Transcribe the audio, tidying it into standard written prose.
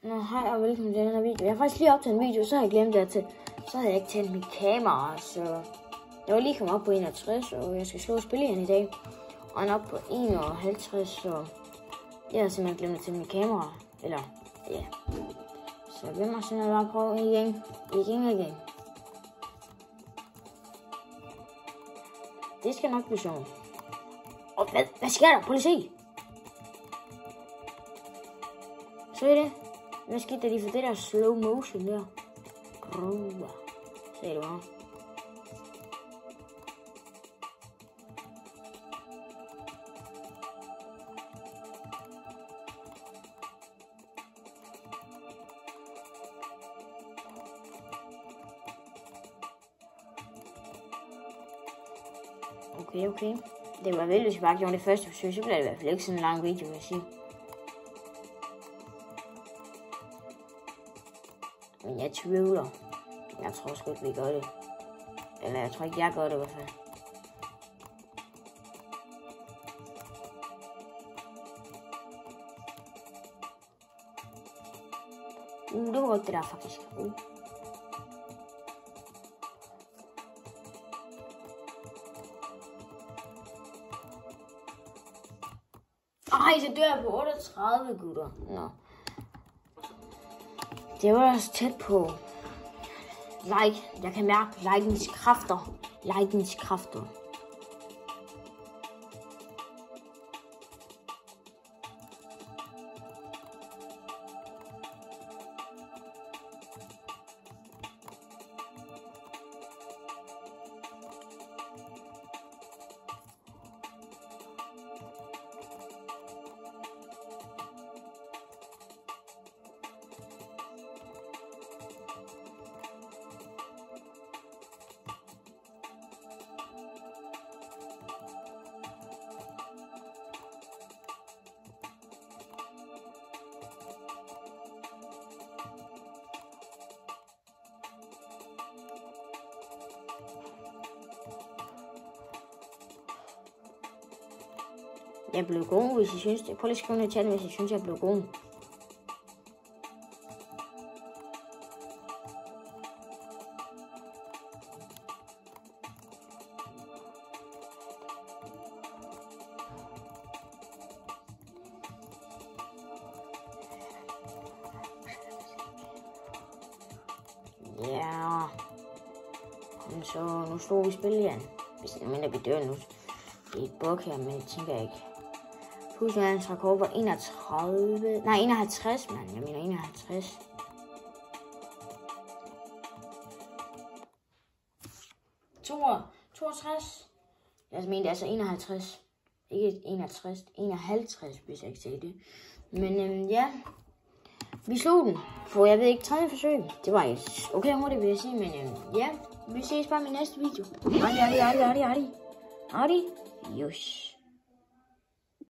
Hej og velkommen til den her video. Jeg har faktisk lige optaget en video, så har jeg glemt det til. Så havde jeg ikke tændt mit kamera, så jeg var lige kommet op på 61, og jeg skal slå spilleren i dag. Og han er oppe på 51, så jeg har simpelthen glemt at tænde mit kamera. Eller, ja. Så jeg må simpelthen bare prøve igen. Det skal nok blive sjovt. Og hvad sker der? Prøv lige se. Så er det. Hvad skete der lige for det der slow motion der? Gruer. Se det bare. Okay. Det var vel, hvis jeg bare gjorde det første forsøg, så bliver det i hvert fald ikke sådan en lang video, vil jeg sige. Men jeg tvivler. Jeg tror sgu ikke, vi gør det. Eller jeg tror ikke, jeg gør det i hvert fald. Det var godt det der faktisk. Ej, så dør jeg på 38, gutter. Nå. Det var også tæt på. Jeg kan mærke likens kræfter. Jeg blev god, hvis I synes det. Prøv lige at skrive ned i chatten, hvis I synes, jeg blev god. Ja. Så nu slår vi spil igen. Hvis det mindre vi dør nu. Det er et bug her, men det tænker jeg ikke. Husmandens rekord var 51, mand. Jeg mener 51. Tor, 62. Jeg mener det er altså 51. Ikke 61, 51, hvis jeg ikke siger det. Men ja, vi slog den. For jeg ved ikke, 3. forsøg. Det var okay hurtigt, vil jeg sige. Men ja, vi ses bare i min næste video. Adi. Adios.